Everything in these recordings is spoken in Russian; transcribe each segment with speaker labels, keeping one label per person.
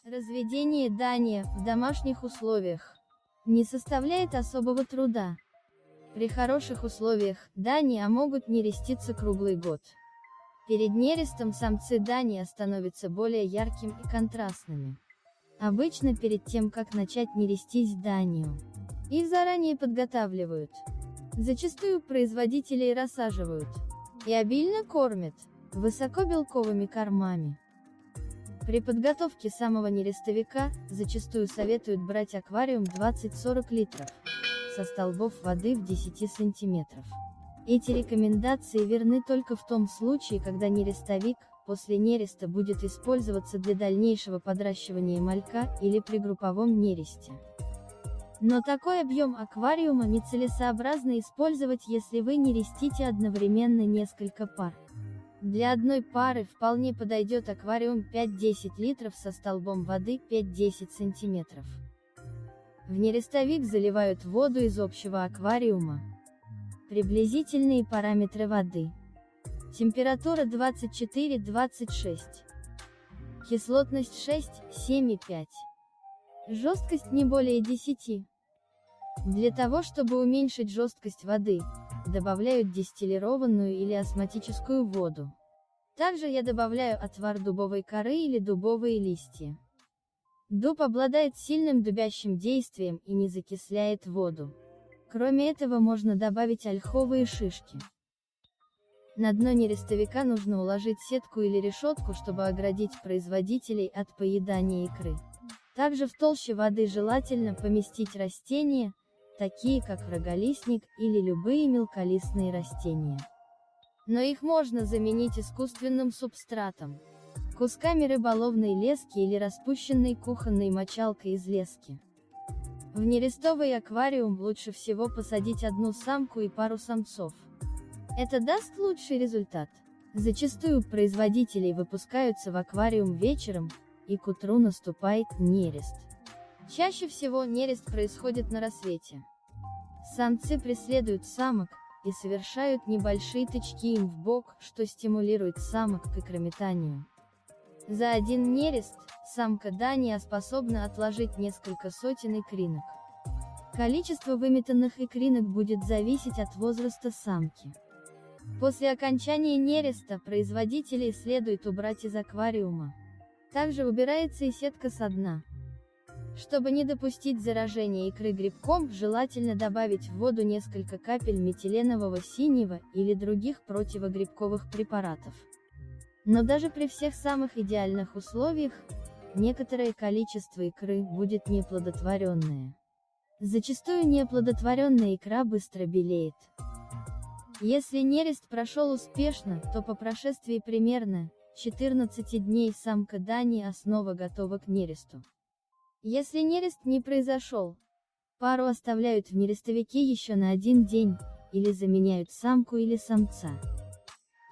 Speaker 1: Разведение дания в домашних условиях не составляет особого труда. При хороших условиях дания могут нереститься круглый год. Перед нерестом самцы дания становятся более яркими и контрастными. Обычно перед тем, как начать нерестить данию, их заранее подготавливают. Зачастую производители рассаживают и обильно кормят высокобелковыми кормами. При подготовке самого нерестовика зачастую советуют брать аквариум 20-40 литров со столбов воды в 10 сантиметров. Эти рекомендации верны только в том случае, когда нерестовик после нереста будет использоваться для дальнейшего подращивания малька или при групповом нересте. Но такой объем аквариума нецелесообразно использовать, если вы нерестите одновременно несколько пар. Для одной пары вполне подойдет аквариум 5-10 литров со столбом воды 5-10 сантиметров. В нерестовик заливают воду из общего аквариума. Приблизительные параметры воды. Температура 24-26. Кислотность 6-7,5. Жесткость не более 10. Для того, чтобы уменьшить жесткость воды, добавляют дистиллированную или осмотическую воду. Также я добавляю отвар дубовой коры или дубовые листья. Дуб обладает сильным дубящим действием и не закисляет воду. Кроме этого можно добавить ольховые шишки. На дно нерестовика нужно уложить сетку или решетку, чтобы оградить производителей от поедания икры. Также в толще воды желательно поместить растения, такие как роголистник или любые мелколистные растения. Но их можно заменить искусственным субстратом, кусками рыболовной лески или распущенной кухонной мочалкой из лески. В нерестовый аквариум лучше всего посадить одну самку и пару самцов. Это даст лучший результат. Зачастую производители выпускаются в аквариум вечером, и к утру наступает нерест. Чаще всего нерест происходит на рассвете. Самцы преследуют самок и совершают небольшие тычки им в бок, что стимулирует самок к икрометанию. За один нерест самка дания способна отложить несколько сотен икринок. Количество выметанных икринок будет зависеть от возраста самки. После окончания нереста производителей следует убрать из аквариума. Также убирается и сетка со дна. Чтобы не допустить заражения икры грибком, желательно добавить в воду несколько капель метиленового синего или других противогрибковых препаратов. Но даже при всех самых идеальных условиях, некоторое количество икры будет неоплодотворенное. Зачастую неоплодотворенная икра быстро белеет. Если нерест прошел успешно, то по прошествии примерно 14 дней самка дания снова готова к нересту. Если нерест не произошел, пару оставляют в нерестовике еще на один день, или заменяют самку или самца.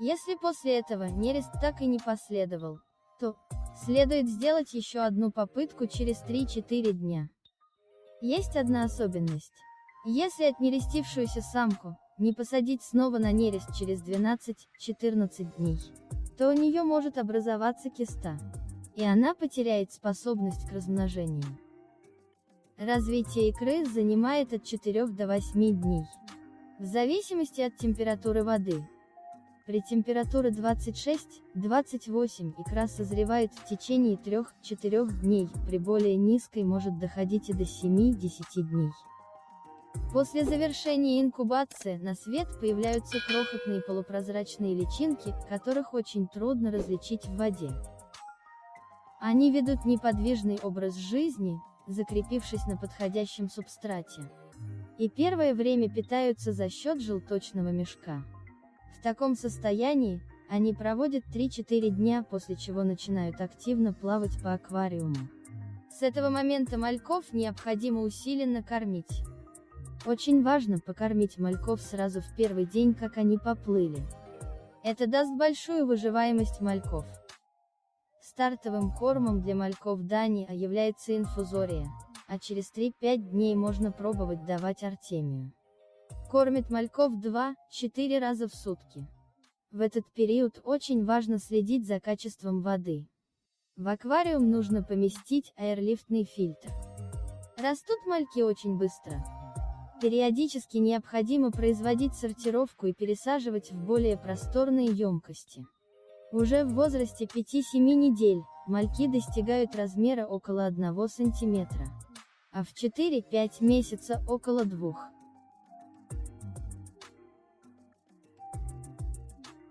Speaker 1: Если после этого нерест так и не последовал, то следует сделать еще одну попытку через 3-4 дня. Есть одна особенность. Если отнерестившуюся самку не посадить снова на нерест через 12-14 дней, то у нее может образоваться киста, и она потеряет способность к размножению. Развитие икры занимает от 4 до 8 дней, в зависимости от температуры воды. При температуре 26-28 икра созревает в течение 3-4 дней, при более низкой может доходить и до 7-10 дней. После завершения инкубации на свет появляются крохотные полупрозрачные личинки, которых очень трудно различить в воде. Они ведут неподвижный образ жизни, закрепившись на подходящем субстрате. И первое время питаются за счет желточного мешка. В таком состоянии, они проводят 3-4 дня, после чего начинают активно плавать по аквариуму. С этого момента мальков необходимо усиленно кормить. Очень важно покормить мальков сразу в первый день, как они поплыли. Это даст большую выживаемость мальков. Стартовым кормом для мальков дания является инфузория, а через 3-5 дней можно пробовать давать артемию. Кормят мальков 2-4 раза в сутки. В этот период очень важно следить за качеством воды. В аквариум нужно поместить аэрлифтный фильтр. Растут мальки очень быстро. Периодически необходимо производить сортировку и пересаживать в более просторные емкости. Уже в возрасте 5-7 недель, мальки достигают размера около 1 см, а в 4-5 месяца около 2.